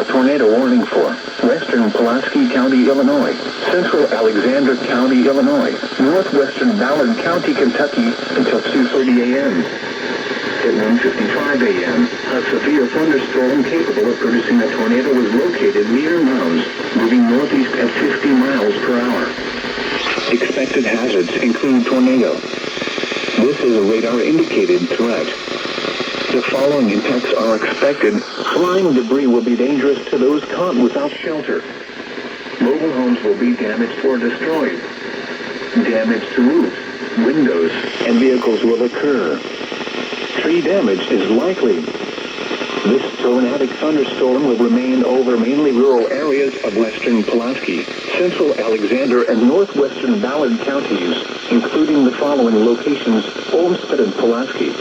a tornado warning for western Pulaski County, Illinois, central Alexander County, Illinois, northwestern Ballard County, Kentucky, until 2:30 a.m. At 1:55 a.m., a severe thunderstorm capable of producing a tornado was located near Mounds, moving northeast at 50 miles per hour. Expected hazards include tornado. This is a radar-indicated threat. The following impacts are expected. Flying debris will be dangerous to those caught without shelter. Mobile homes will be damaged or destroyed. Damage to roofs, windows, and vehicles will occur. Tree damage is likely. This tornadic thunderstorm will remain over mainly rural areas of western Pulaski, central Alexander, and northwestern Ballard counties, including the following locations: Olmsted and Pulaski.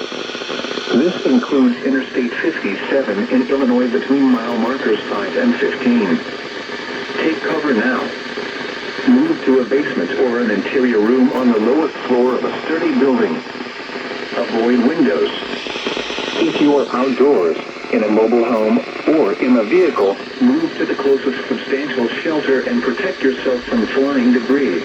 This includes Interstate 57 in Illinois between mile markers 5 and 15. Take cover now. Move to a basement or an interior room on the lowest floor of a sturdy building. Avoid windows. If you are outdoors, in a mobile home, or in a vehicle, move to the closest substantial shelter and protect yourself from flying debris.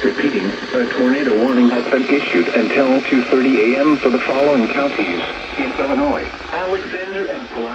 Repeating, a tornado warning has been issued until 2:30 a.m. for the following counties in Illinois: Alexander and Pulaski.